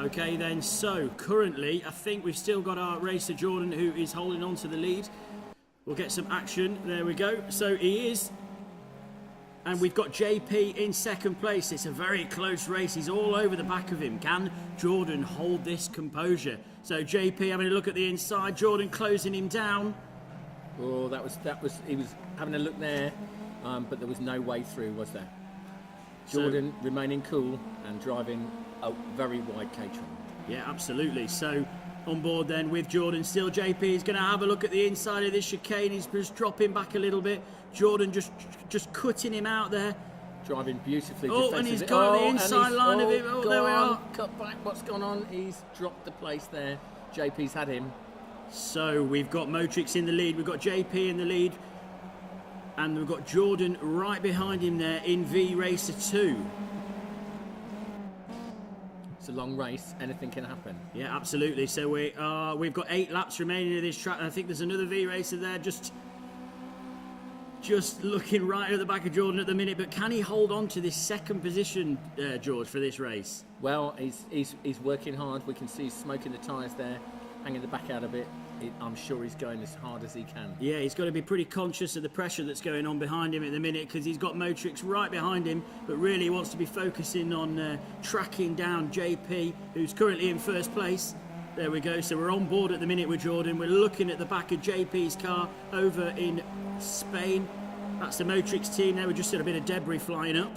Okay then, so currently I think we've still got our racer Jordan who is holding on to the lead. We'll get some action. There we go. So he is. And we've got JP in second place. It's a very close race. He's all over the back of him. Can Jordan hold this composure? So JP having a look at the inside. Jordan closing him down. Oh, that was. He was having a look there, but there was no way through, was there? Jordan remaining cool and driving a very wide Caterham. Yeah, absolutely. So on board then with Jordan still. JP is going to have a look at the inside of this chicane. He's just dropping back a little bit. Jordan just cutting him out there. Driving beautifully. Oh, and he's got the inside line of him. Oh, there we are. Cut back. What's gone on? He's dropped the place there. JP's had him. So we've got Motrix in the lead. We've got JP in the lead. And we've got Jordan right behind him there in V Racer 2. It's a long race. Anything can happen. Yeah, absolutely. So we've got 8 laps remaining of this track. And I think there's another V Racer there just looking right at the back of Jordan at the minute. But can he hold on to this second position, George, for this race? Well, he's working hard. We can see he's smoking the tyres there, hanging the back out a bit. I'm sure he's going as hard as he can. Yeah, he's got to be pretty conscious of the pressure that's going on behind him at the minute, because he's got Motrix right behind him, but really he wants to be focusing on tracking down JP, who's currently in first place. There we go. So we're on board at the minute with Jordan. We're looking at the back of JP's car over in Spain. That's the Motrix team there. We just had a bit of debris flying up.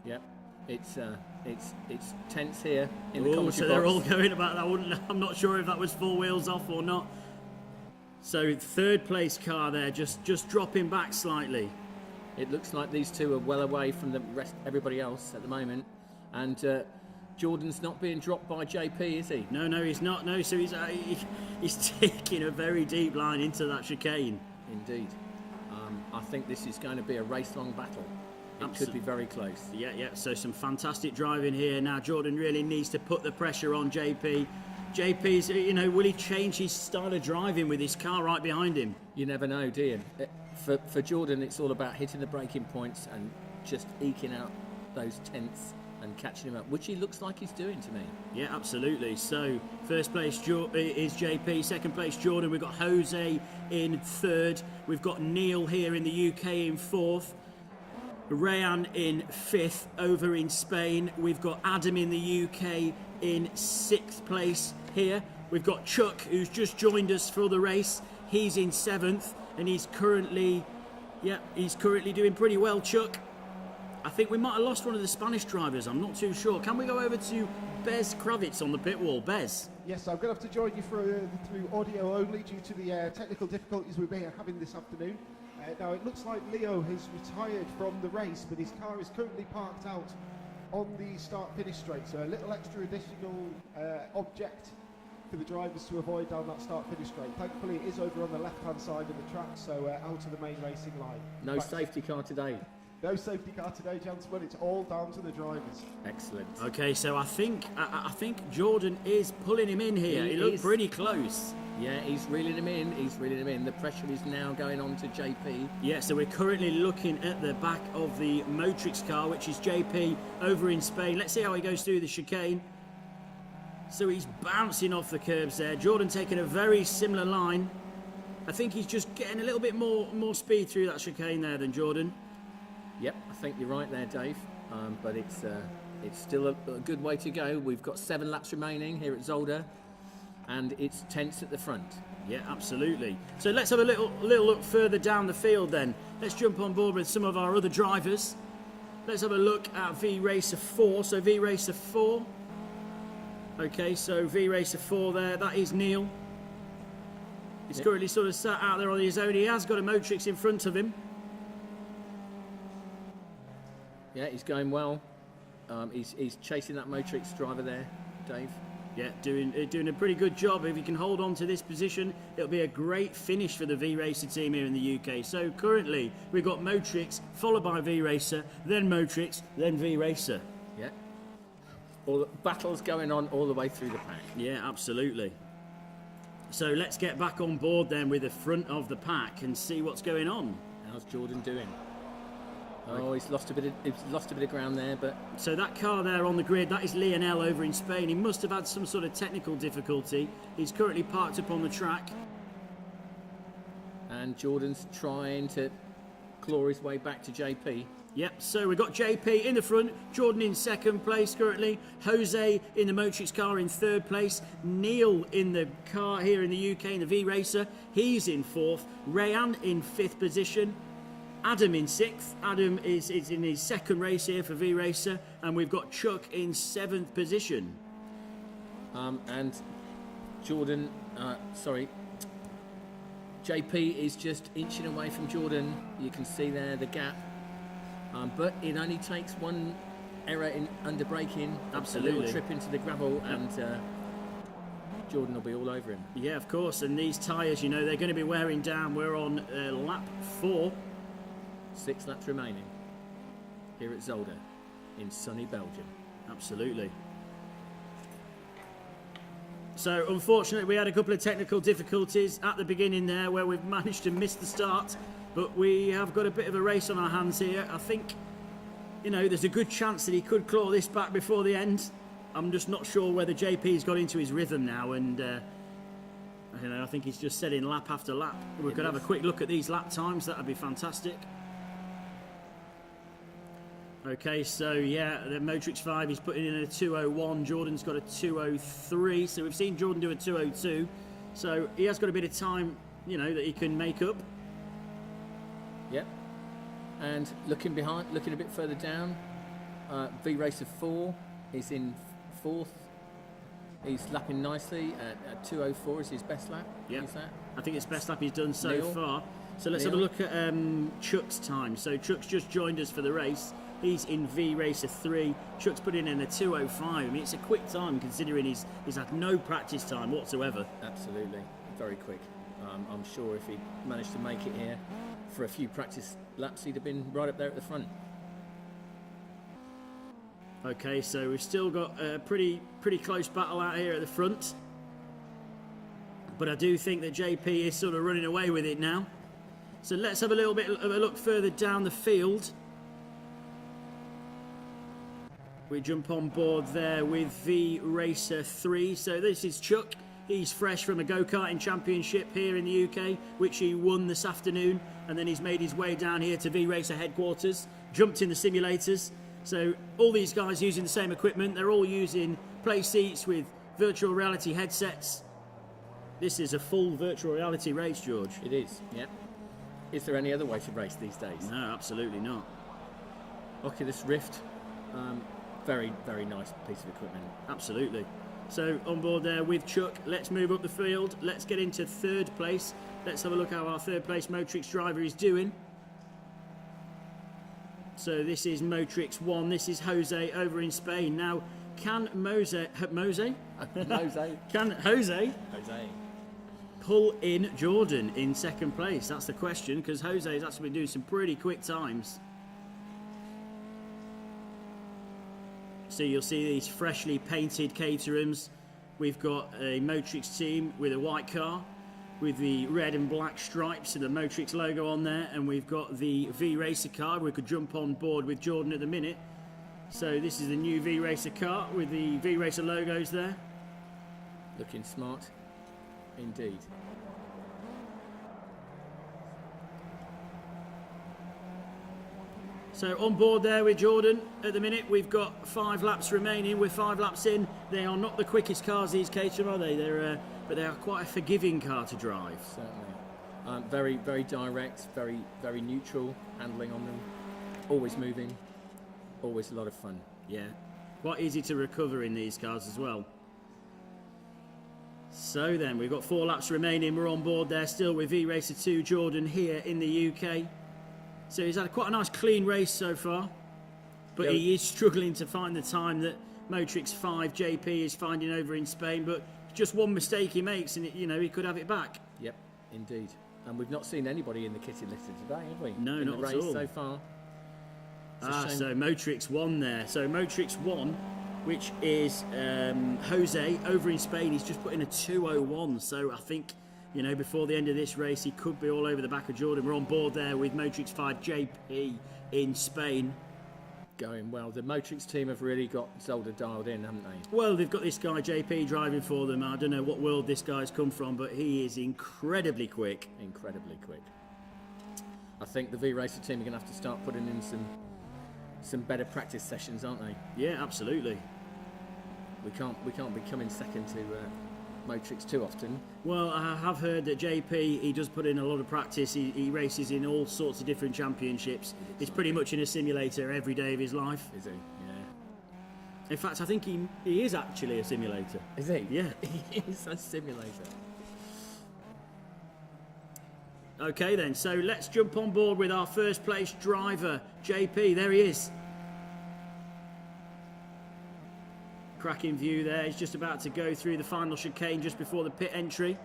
Yep. It's tense here in the commentary so they're all going about that. I'm not sure if that was 4 wheels off or not. So third place car there, just dropping back slightly. It looks like these two are well away from the rest, everybody else at the moment, and Jordan's not being dropped by JP, is he? No, he's not. No, so he's taking a very deep line into that chicane. Indeed. I think this is going to be a race-long battle. It could be very close. Yeah. So some fantastic driving here. Now Jordan really needs to put the pressure on JP. JP's, will he change his style of driving with his car right behind him? You never know, do you? For Jordan, it's all about hitting the braking points and just eking out those tenths and catching him up, which he looks like he's doing to me. Yeah, absolutely. So first place is JP, second place Jordan. We've got Jose in third. We've got Neil here in the UK in fourth. Rayan in fifth over in Spain. We've got Adam in the UK in sixth place here. We've got Chuck, who's just joined us for the race. He's in seventh, and he's currently doing pretty well, Chuck. I think we might have lost one of the Spanish drivers. I'm not too sure. Can we go over to Bez Kravitz on the pit wall? Bez? Yes, I'm going to have to join you through audio only due to the technical difficulties we may be having this afternoon. Now, it looks like Leo has retired from the race, but his car is currently parked out on the start-finish straight. So a little extra additional object for the drivers to avoid down that start-finish straight. Thankfully, it is over on the left-hand side of the track, so out of the main racing line. No safety car today. No safety car today, gentlemen. It's all down to the drivers. Excellent. Okay, so I think Jordan is pulling him in here. He looked pretty close. Yeah, he's reeling him in. The pressure is now going on to JP. Yeah, so we're currently looking at the back of the Motrix car, which is JP over in Spain. Let's see how he goes through the chicane. So he's bouncing off the curbs there. Jordan taking a very similar line. I think he's just getting a little bit more speed through that chicane there than Jordan. Yep, I think you're right there, Dave. But it's still a good way to go. We've got 7 laps remaining here at Zolder, and it's tense at the front. Yeah, absolutely. So let's have a little look further down the field then. Let's jump on board with some of our other drivers. Let's have a look at V Racer 4. So V Racer 4. Okay, so V Racer 4 there. That is Neil. He's currently sort of sat out there on his own. He has got a Motrix in front of him. Yeah, he's going well. He's chasing that Motrix driver there, Dave. Yeah, doing a pretty good job. If he can hold on to this position, it'll be a great finish for the V Racer team here in the UK. So currently, we've got Motrix, followed by V Racer, then Motrix, then V Racer. Yeah. All the battles going on all the way through the pack. Yeah, absolutely. So let's get back on board then with the front of the pack and see what's going on. How's Jordan doing? Oh, he's lost a bit of ground there, but So that car there on the grid, that is Lionel over in Spain. He must have had some sort of technical difficulty. He's currently parked up on the track. and Jordan's trying to claw his way back to JP. Yep, so we've got JP in the front, Jordan in second place currently, Jose in the Motrix car in third place, Neil in the car here in the UK in the V-Racer, he's in fourth, Rayan in fifth position, Adam in sixth, Adam is in his second race here for V-Racer, and we've got Chuck in seventh position. And Jordan, JP is just inching away from Jordan. You can see there the gap. But it only takes one error in under braking, Absolutely. a little trip into the gravel, and Jordan will be all over him. Yeah, of course, and these tyres, you know, they're going to be wearing down. We're on lap 4. 6 laps remaining here at Zolder in sunny Belgium. Absolutely. So, unfortunately, we had a couple of technical difficulties at the beginning there where we've managed to miss the start. But we have got a bit of a race on our hands here. I think, you know, there's a good chance that he could claw this back before the end. I'm just not sure whether JP's got into his rhythm now, and you know, I think he's just setting lap after lap. We could have a quick look at these lap times. That would be fantastic. Okay, so yeah, the Motrix 5 is putting in a 2:01. Jordan's got a 2:03. So we've seen Jordan do a 2:02. So he has got a bit of time, you know, that he can make up. Yep. And looking behind, looking a bit further down, V-Racer 4 is in fourth. He's lapping nicely at 2:04 is his best lap. Yeah, Is that? I think it's best lap he's done so Neil? far. So let's Neil? have a look at Chuck's time. So Chuck's just joined us for the race. He's in V-Racer 3. Chuck's put in a 2:05. I mean, it's a quick time considering he's had no practice time whatsoever. Absolutely, very quick. I'm sure if he managed to make it here for a few practice laps, he'd have been right up there at the front. Okay, so we've still got a pretty close battle out here at the front. But I do think that JP is sort of running away with it now. So let's have a little bit of a look further down the field. We jump on board there with V-Racer 3. So this is Chuck. He's fresh from a go-karting championship here in the UK, which he won this afternoon. And then he's made his way down here to V-Racer headquarters, jumped in the simulators. So all these guys using the same equipment. They're all using play seats with virtual reality headsets. This is a full virtual reality race, George. It is, yeah. Is there any other way to race these days? No, absolutely not. Oculus Rift, very, very nice piece of equipment. Absolutely. So on board there with Chuck, let's move up the field. Let's get into third place. Let's have a look how our third place Motrix driver is doing. So this is Motrix 1. This is Jose over in Spain. Now, can Jose pull in Jordan in second place? That's the question, because Jose has actually been doing some pretty quick times. So you'll see these freshly painted caterhams. We've got a Motrix team with a white car with the red and black stripes and the Motrix logo on there, and we've got the V-Racer car. We could jump on board with Jordan at the minute. So this is the new V-Racer car with the V-Racer logos there. Looking smart, indeed. So on board there with Jordan at the minute, we've got 5 laps remaining. We're 5 laps in. They are not the quickest cars, these Caterham, are they? But they are quite a forgiving car to drive. Certainly. Very, very direct, very, very neutral handling on them. Always moving, always a lot of fun. Yeah, quite easy to recover in these cars as well. So then, we've got 4 laps remaining. We're on board there still with V-Racer 2 Jordan here in the UK. So he's had quite a nice clean race so far, but he is struggling to find the time that Motrix 5 JP is finding over in Spain. But just one mistake he makes, and you know, he could have it back. Yep, indeed. And we've not seen anybody in the kitty litter today, have we? No, in not the at race all. so far. So Motrix 1 there. So Motrix 1, which is Jose over in Spain, he's just put in a 2:01. So I think, You know, before the end of this race, he could be all over the back of Jordan. We're on board there with Motrix 5 JP in Spain. Going well. The Motrix team have really got Zolder dialed in, haven't they? Well, they've got this guy JP driving for them. I don't know what world this guy's come from, but he is incredibly quick. Incredibly quick. I think the V-Racer team are going to have to start putting in some better practice sessions, aren't they? Yeah, absolutely. We can't be coming second to Motrix too often. Well, I have heard that JP, he does put in a lot of practice. He races in all sorts of different championships. He's pretty much in a simulator every day of his life. Is he? Yeah. In fact, I think he is actually a simulator. Is he? Yeah. He is a simulator. Okay then, so let's jump on board with our first place driver, JP. There he is. Cracking view there. He's just about to go through the final chicane just before the pit entry.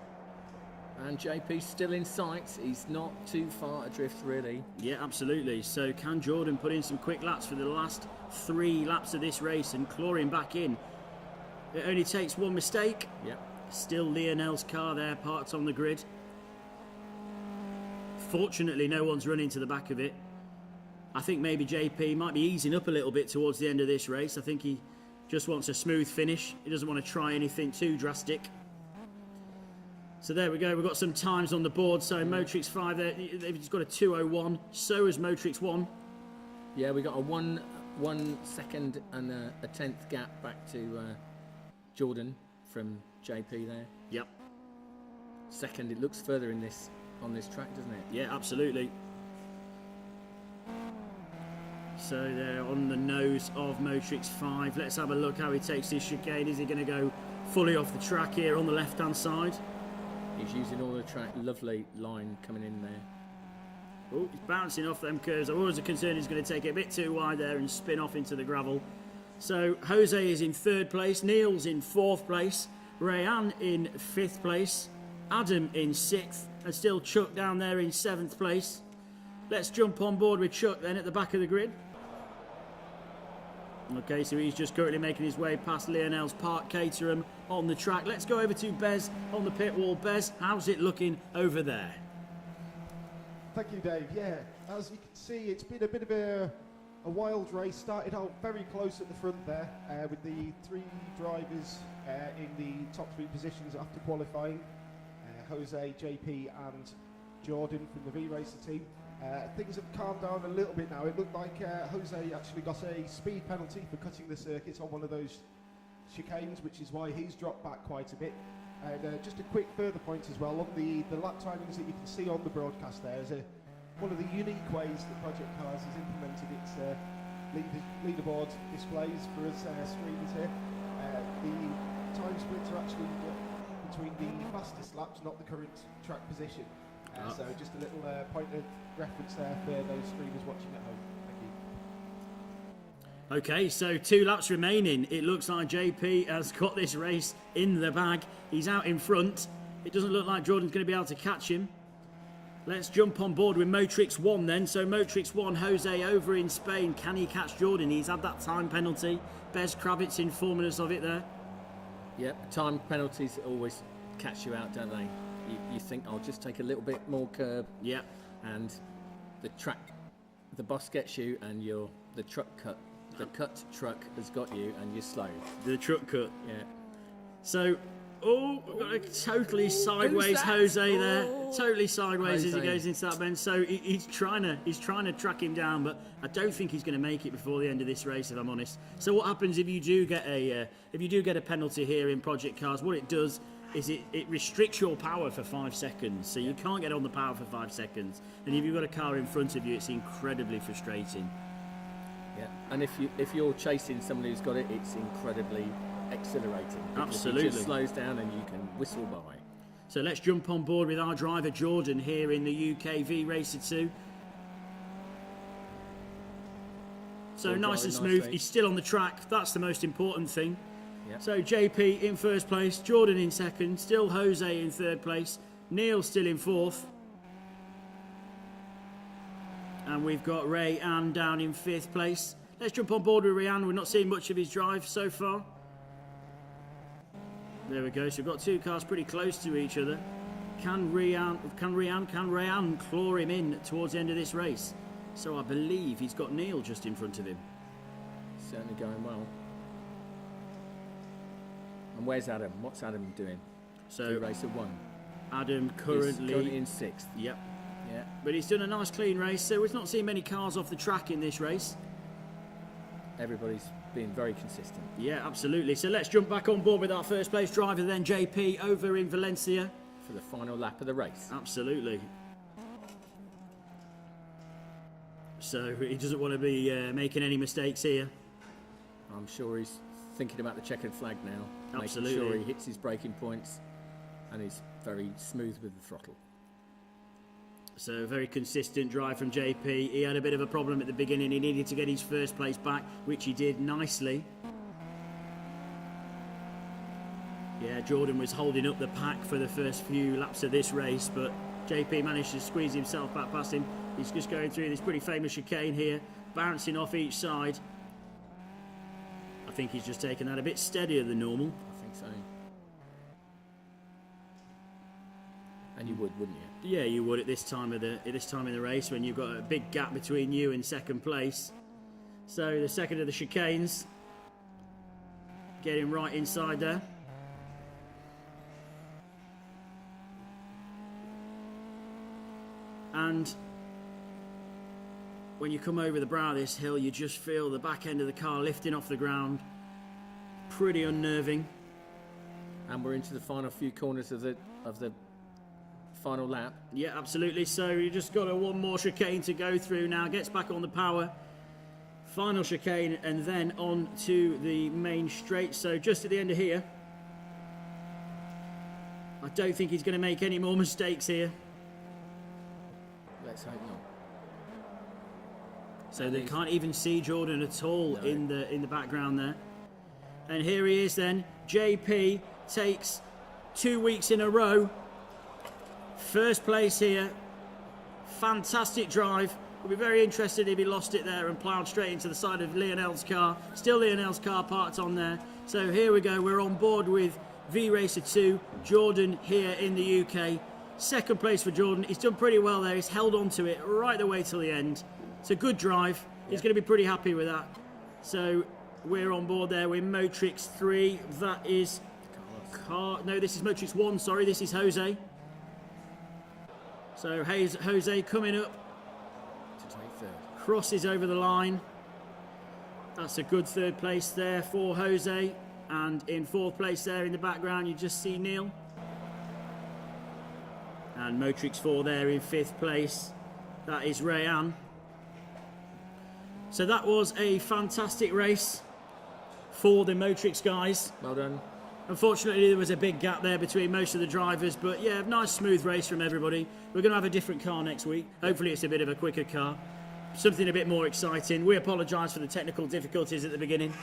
And JP's still in sight. He's not too far adrift, really. Yeah, absolutely. So can Jordan put in some quick laps for the last 3 laps of this race and claw him back in? It only takes one mistake. Yep. Still Lionel's car there, parked on the grid. Fortunately, no one's running to the back of it. I think maybe JP might be easing up a little bit towards the end of this race. I think he just wants a smooth finish. He doesn't want to try anything too drastic. So there we go. We've got some times on the board. So Motrix 5 there, they've got a 2:01. So has Motrix 1. Yeah, we got a one second and a 10th gap back to Jordan from JP there. Yep. Second, it looks further on this track, doesn't it? Yeah, absolutely. So they're on the nose of Motrix 5. Let's have a look how he takes this chicane. Is he going to go fully off the track here on the left-hand side? He's using all the track. Lovely line coming in there. Oh, he's bouncing off them curves. I was concerned he's going to take it a bit too wide there and spin off into the gravel. So Jose is in 3rd place. Neil's in 4th place. Rayan in 5th place. Adam in 6th. And still Chuck down there in 7th place. Let's jump on board with Chuck then at the back of the grid. Okay, so he's just currently making his way past Lionel's Park Caterham on the track. Let's go over to Bez on the pit wall. Bez, how's it looking over there? Thank you, Dave. Yeah, as you can see, it's been a bit of a wild race. Started out very close at the front there with the 3 drivers in the top 3 positions after qualifying. Jose, JP and Jordan from the V-Racer team. Things have calmed down a little bit now. It looked like Jose actually got a speed penalty for cutting the circuit on one of those chicanes, which is why he's dropped back quite a bit. And just a quick further point as well, on the lap timings that you can see on the broadcast there is one of the unique ways that Project Cars has implemented its leaderboard displays for us streamers here. The time splits are actually between the fastest laps, not the current track position. So just a little point of reference there for those streamers watching at home. Thank you. Okay, so 2 laps remaining. It looks like JP has got this race in the bag. He's out in front. It doesn't look like Jordan's going to be able to catch him. Let's jump on board with Motrix 1 then. So Motrix 1, Jose over in Spain. Can he catch Jordan? He's had that time penalty. Bez Kravitz informing us of it there. Yep, time penalties always catch you out, don't they? You think, I'll just take a little bit more curb. Yep. And the boss gets you, and the cut truck has got you, and you're slow. The truck cut. Yeah. So, we've got a totally sideways Jose there. Totally sideways as he goes into that bend. So he's trying to track him down, but I don't think he's going to make it before the end of this race, if I'm honest. So what happens if you do get a penalty here in Project Cars? What it does is it restricts your power for 5 seconds, so you can't get on the power for 5 seconds. And if you've got a car in front of you, it's incredibly frustrating. Yeah, and if you're chasing someone who's got it, it's incredibly exhilarating. Absolutely. It just slows down and you can whistle by. So let's jump on board with our driver Jordan here in the UK V-Racer 2. So nice and smooth. He's still on the track. That's the most important thing. Yep. So JP in 1st place, Jordan in 2nd, still Jose in 3rd place, Neil still in 4th. And we've got Ray Ann down in 5th place. Let's jump on board with Rayan. We're not seeing much of his drive so far. There we go. So we've got 2 cars pretty close to each other. Can Rayan claw him in towards the end of this race? So I believe he's got Neil just in front of him. Certainly going well. And where's Adam? What's Adam doing? So racer 1. Adam He's currently in 6th. Yep. Yeah. But he's done a nice clean race, so we've not seen many cars off the track in this race. Everybody's been very consistent. Yeah, absolutely. So let's jump back on board with our first place driver then, JP, over in Valencia. For the final lap of the race. Absolutely. So he doesn't want to be making any mistakes here. I'm sure he's thinking about the checkered flag now. Absolutely. Making sure he hits his braking points and he's very smooth with the throttle. So very consistent drive from JP. He had a bit of a problem at the beginning. He needed to get his first place back, which he did nicely. Yeah, Jordan was holding up the pack for the first few laps of this race, but JP managed to squeeze himself back past him. He's just going through this pretty famous chicane here, bouncing off each side. I think he's just taken that a bit steadier than normal. I think so. And you would, wouldn't you? Yeah, you would at this time of the race when you've got a big gap between you and second place. So the second of the chicanes, getting right inside there. And when you come over the brow of this hill, you just feel the back end of the car lifting off the ground. Pretty unnerving. And we're into the final few corners of the final lap. Yeah, absolutely. So you just got one more chicane to go through now. Gets back on the power. Final chicane and then on to the main straight. So just at the end of here. I don't think he's going to make any more mistakes here. Let's hope not. So they can't even see Jordan at all No. in the background there. And here he is then. JP takes 2 weeks in a row. First place here. Fantastic drive. We'll be very interested if he lost it there and ploughed straight into the side of Lionel's car. Still Lionel's car parked on there. So here we go. We're on board with V Racer 2. Jordan here in the UK. Second place for Jordan. He's done pretty well there. He's held on to it right the way till the end. It's a good drive. He's going to be pretty happy with that. So we're on board there with Motrix 3. That is no, this is Motrix 1. Sorry, this is Jose. So Jose coming up. To take third. Crosses over the line. That's a good third place there for Jose. And in fourth place there in the background, you just see Neil. And Motrix 4 there in fifth place. That is Rayan. So that was a fantastic race for the Motrix guys. Well done. Unfortunately, there was a big gap there between most of the drivers, but yeah, nice smooth race from everybody. We're going to have a different car next week. Hopefully it's a bit of a quicker car. Something a bit more exciting. We apologise for the technical difficulties at the beginning.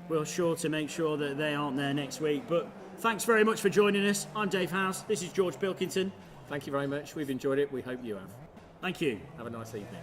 We're sure to make sure that they aren't there next week. But thanks very much for joining us. I'm Dave House. This is George Pilkington. Thank you very much. We've enjoyed it. We hope you have. Thank you. Have a nice evening.